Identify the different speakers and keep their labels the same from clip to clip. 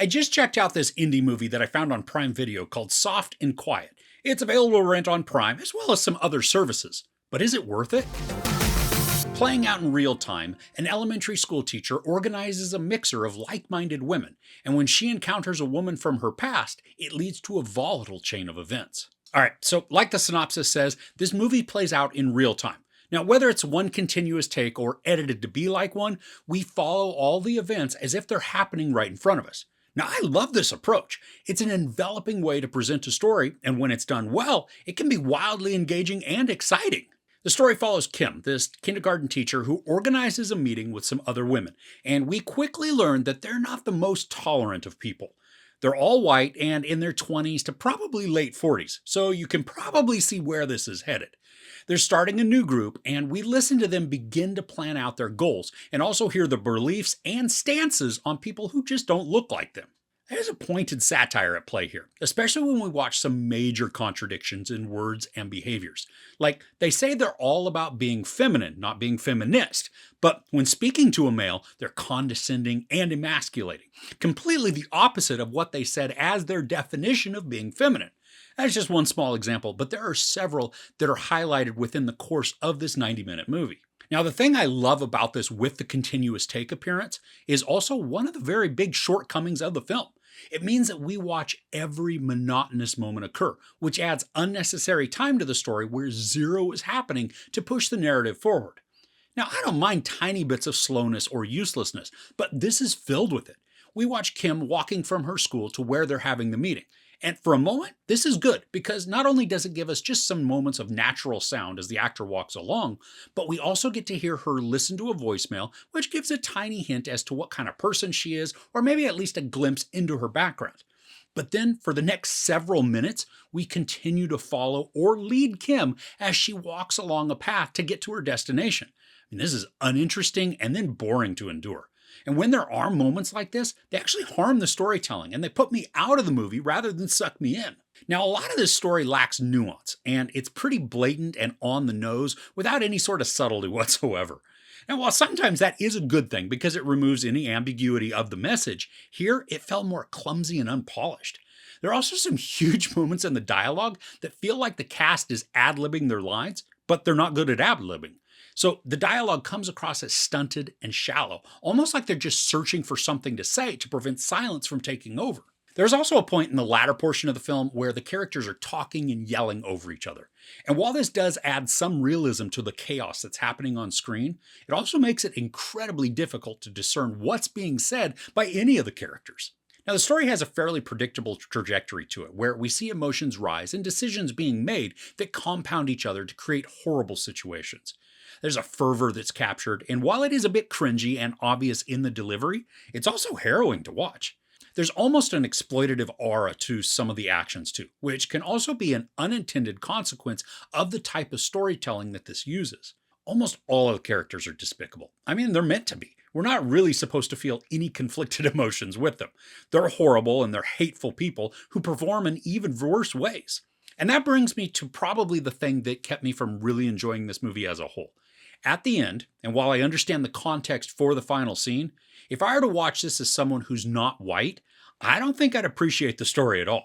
Speaker 1: I just checked out this indie movie that I found on Prime Video called Soft and Quiet. It's available to rent on Prime as well as some other services. But is it worth it? Playing out in real time, an elementary school teacher organizes a mixer of like minded women, and when she encounters a woman from her past, it leads to a volatile chain of events. Alright, so like the synopsis says, this movie plays out in real time. Now, whether it's one continuous take or edited to be like one, we follow all the events as if they're happening right in front of us. Now, I love this approach. It's an enveloping way to present a story, and when it's done well, it can be wildly engaging and exciting. The story follows Kim, this kindergarten teacher who organizes a meeting with some other women, and we quickly learn that they're not the most tolerant of people. They're all white and in their 20s to probably late 40s, so you can probably see where this is headed. They're starting a new group, and we listen to them begin to plan out their goals and also hear the beliefs and stances on people who just don't look like them. There's a pointed satire at play here, especially when we watch some major contradictions in words and behaviors. Like, they say they're all about being feminine, not being feminist, but when speaking to a male, they're condescending and emasculating, completely the opposite of what they said as their definition of being feminine. That's just one small example, but there are several that are highlighted within the course of this 90-minute movie. Now, the thing I love about this with the continuous take appearance is also one of the very big shortcomings of the film. It means that we watch every monotonous moment occur, which adds unnecessary time to the story where zero is happening to push the narrative forward. Now, I don't mind tiny bits of slowness or uselessness, but this is filled with it. We watch Kim walking from her school to where they're having the meeting. And for a moment, this is good because not only does it give us just some moments of natural sound as the actor walks along, but we also get to hear her listen to a voicemail, which gives a tiny hint as to what kind of person she is, or maybe at least a glimpse into her background. But then, for the next several minutes, we continue to follow or lead Kim as she walks along a path to get to her destination. And this is uninteresting and then boring to endure. And when there are moments like this, they actually harm the storytelling and they put me out of the movie rather than suck me in. Now, a lot of this story lacks nuance, and it's pretty blatant and on the nose without any sort of subtlety whatsoever. Now, while sometimes that is a good thing because it removes any ambiguity of the message, here it felt more clumsy and unpolished. There are also some huge moments in the dialogue that feel like the cast is ad-libbing their lines, but they're not good at ad-libbing. So the dialogue comes across as stunted and shallow, almost like they're just searching for something to say to prevent silence from taking over. There's also a point in the latter portion of the film where the characters are talking and yelling over each other. And while this does add some realism to the chaos that's happening on screen, it also makes it incredibly difficult to discern what's being said by any of the characters. Now, the story has a fairly predictable trajectory to it, where we see emotions rise and decisions being made that compound each other to create horrible situations. There's a fervor that's captured, and while it is a bit cringy and obvious in the delivery, it's also harrowing to watch. There's almost an exploitative aura to some of the actions too, which can also be an unintended consequence of the type of storytelling that this uses. Almost all of the characters are despicable. I mean, they're meant to be. We're not really supposed to feel any conflicted emotions with them. They're horrible and they're hateful people who perform in even worse ways. And that brings me to probably the thing that kept me from really enjoying this movie as a whole. At the end, and while I understand the context for the final scene, if I were to watch this as someone who's not white, I don't think I'd appreciate the story at all.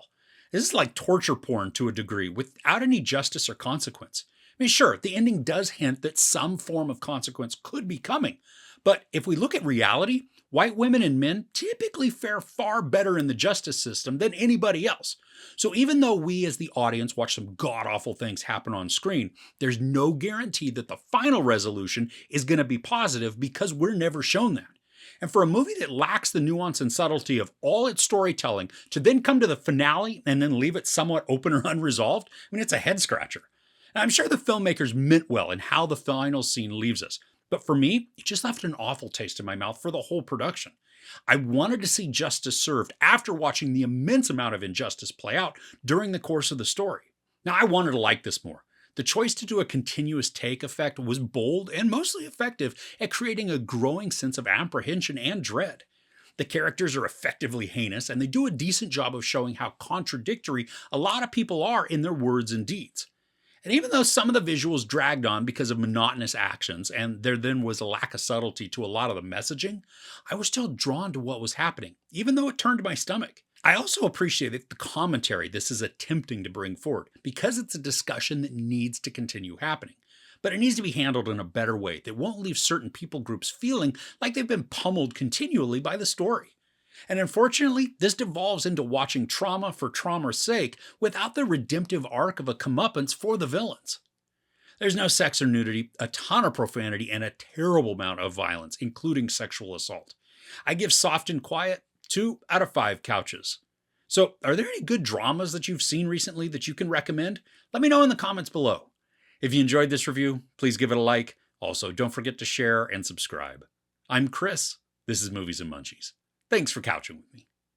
Speaker 1: This is like torture porn to a degree, without any justice or consequence. I mean, sure, the ending does hint that some form of consequence could be coming, but if we look at reality, white women and men typically fare far better in the justice system than anybody else. So even though we as the audience watch some god-awful things happen on screen, there's no guarantee that the final resolution is going to be positive because we're never shown that. And for a movie that lacks the nuance and subtlety of all its storytelling to then come to the finale and then leave it somewhat open or unresolved, I mean, it's a head-scratcher. Now, I'm sure the filmmakers meant well in how the final scene leaves us, but for me, it just left an awful taste in my mouth for the whole production. I wanted to see justice served after watching the immense amount of injustice play out during the course of the story. Now, I wanted to like this more. The choice to do a continuous take effect was bold and mostly effective at creating a growing sense of apprehension and dread. The characters are effectively heinous, and they do a decent job of showing how contradictory a lot of people are in their words and deeds. And even though some of the visuals dragged on because of monotonous actions, and there then was a lack of subtlety to a lot of the messaging, I was still drawn to what was happening, even though it turned my stomach. I also appreciated the commentary this is attempting to bring forward, because it's a discussion that needs to continue happening. But it needs to be handled in a better way that won't leave certain people groups feeling like they've been pummeled continually by the story. And unfortunately, this devolves into watching trauma for trauma's sake without the redemptive arc of a comeuppance for the villains. There's no sex or nudity, a ton of profanity, and a terrible amount of violence, including sexual assault. I give Soft and Quiet 2 out of 5 couches. So, are there any good dramas that you've seen recently that you can recommend? Let me know in the comments below. If you enjoyed this review, please give it a like. Also, don't forget to share and subscribe. I'm Chris. This is Movies and Munchies. Thanks for couching with me.